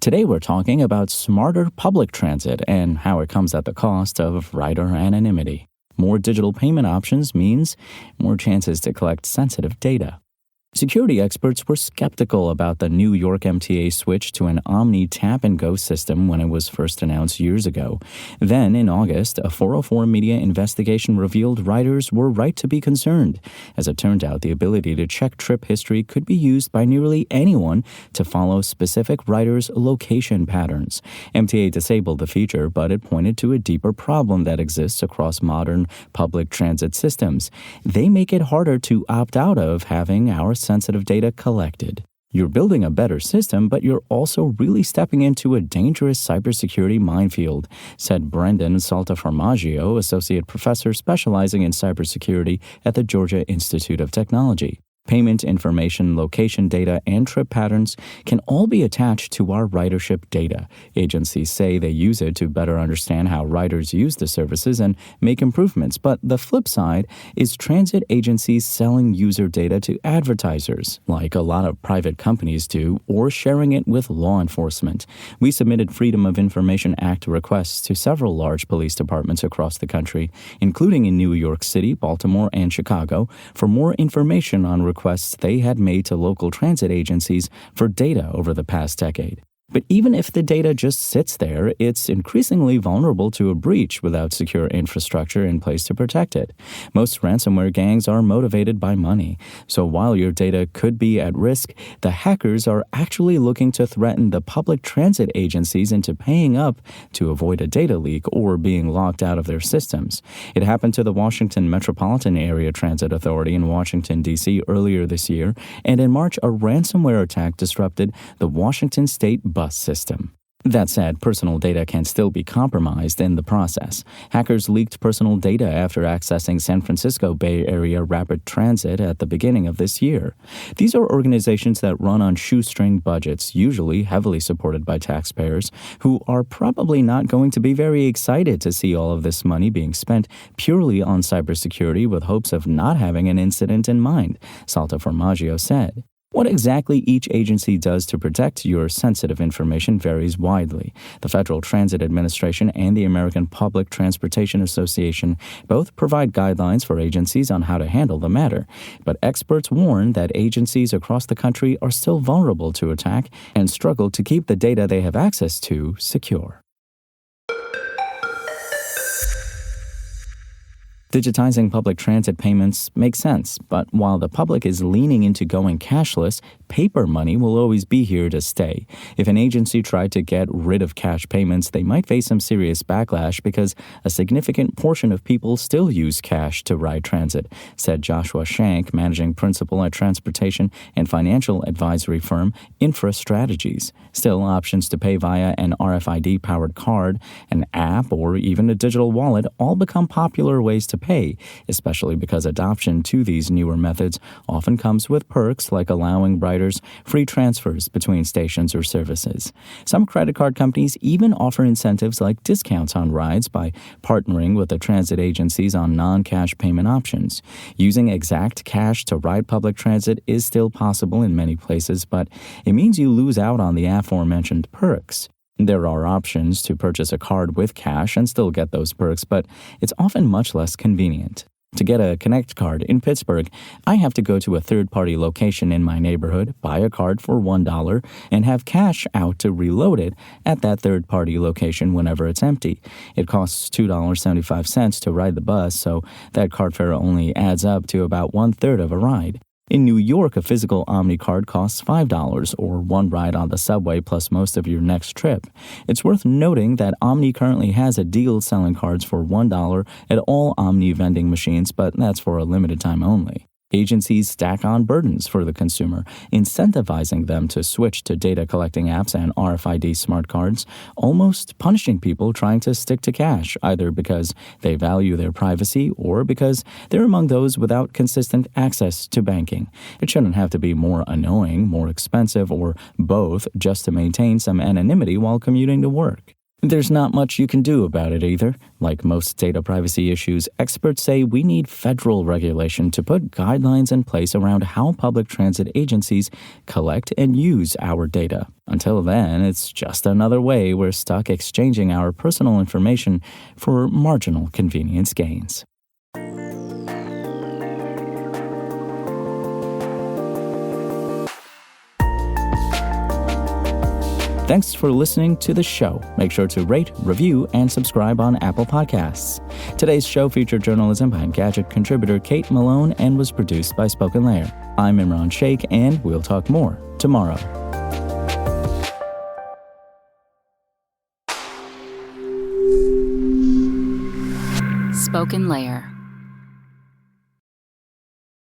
Today we're talking about smarter public transit and how it comes at the cost of rider anonymity. More digital payment options means more chances to collect sensitive data. Security experts were skeptical about the New York MTA switch to an Omni tap-and-go system when it was first announced years ago. Then, in August, a 404 media investigation revealed riders were right to be concerned. As it turned out, the ability to check trip history could be used by nearly anyone to follow specific riders' location patterns. MTA disabled the feature, but it pointed to a deeper problem that exists across modern public transit systems. They make it harder to opt out of having our sensitive data collected. You're building a better system, but you're also really stepping into a dangerous cybersecurity minefield, said Brendan Saltaformaggio, associate professor specializing in cybersecurity at the Georgia Institute of Technology. Payment information, location data, and trip patterns can all be attached to our ridership data. Agencies say they use it to better understand how riders use the services and make improvements. But the flip side is transit agencies selling user data to advertisers, like a lot of private companies do, or sharing it with law enforcement. We submitted Freedom of Information Act requests to several large police departments across the country, including in New York City, Baltimore, and Chicago, for more information on requests they had made to local transit agencies for data over the past decade. But even if the data just sits there, it's increasingly vulnerable to a breach without secure infrastructure in place to protect it. Most ransomware gangs are motivated by money. So while your data could be at risk, the hackers are actually looking to threaten the public transit agencies into paying up to avoid a data leak or being locked out of their systems. It happened to the Washington Metropolitan Area Transit Authority in Washington, D.C. earlier this year, and in March, a ransomware attack disrupted the Washington State bus system. That said, personal data can still be compromised in the process. Hackers leaked personal data after accessing San Francisco Bay Area Rapid Transit at the beginning of this year. These are organizations that run on shoestring budgets, usually heavily supported by taxpayers, who are probably not going to be very excited to see all of this money being spent purely on cybersecurity with hopes of not having an incident in mind, Saltaformaggio said. What exactly each agency does to protect your sensitive information varies widely. The Federal Transit Administration and the American Public Transportation Association both provide guidelines for agencies on how to handle the matter, but experts warn that agencies across the country are still vulnerable to attack and struggle to keep the data they have access to secure. Digitizing public transit payments makes sense, but while the public is leaning into going cashless, paper money will always be here to stay. If an agency tried to get rid of cash payments, they might face some serious backlash because a significant portion of people still use cash to ride transit, said Joshua Shank, managing principal at transportation and financial advisory firm Infra Strategies. Still, options to pay via an RFID-powered card, an app, or even a digital wallet all become popular ways to pay, especially because adoption to these newer methods often comes with perks like allowing riders free transfers between stations or services. Some credit card companies even offer incentives like discounts on rides by partnering with the transit agencies on non-cash payment options. Using exact cash to ride public transit is still possible in many places, but it means you lose out on the aforementioned perks. There are options to purchase a card with cash and still get those perks, but it's often much less convenient. To get a Connect card in Pittsburgh, I have to go to a third-party location in my neighborhood, buy a card for $1, and have cash out to reload it at that third-party location whenever it's empty. It costs $2.75 to ride the bus, so that card fare only adds up to about one-third of a ride. In New York, a physical Omni card costs $5, or one ride on the subway plus most of your next trip. It's worth noting that Omni currently has a deal selling cards for $1 at all Omni vending machines, but that's for a limited time only. Agencies stack on burdens for the consumer, incentivizing them to switch to data-collecting apps and RFID smart cards, almost punishing people trying to stick to cash, either because they value their privacy or because they're among those without consistent access to banking. It shouldn't have to be more annoying, more expensive, or both just to maintain some anonymity while commuting to work. There's not much you can do about it either. Like most data privacy issues, experts say we need federal regulation to put guidelines in place around how public transit agencies collect and use our data. Until then, it's just another way we're stuck exchanging our personal information for marginal convenience gains. Thanks for listening to the show. Make sure to rate, review, and subscribe on Apple Podcasts. Today's show featured journalism by Gadget contributor Kate Malone and was produced by Spoken Layer. I'm Imran Sheikh, and we'll talk more tomorrow. Spoken Layer.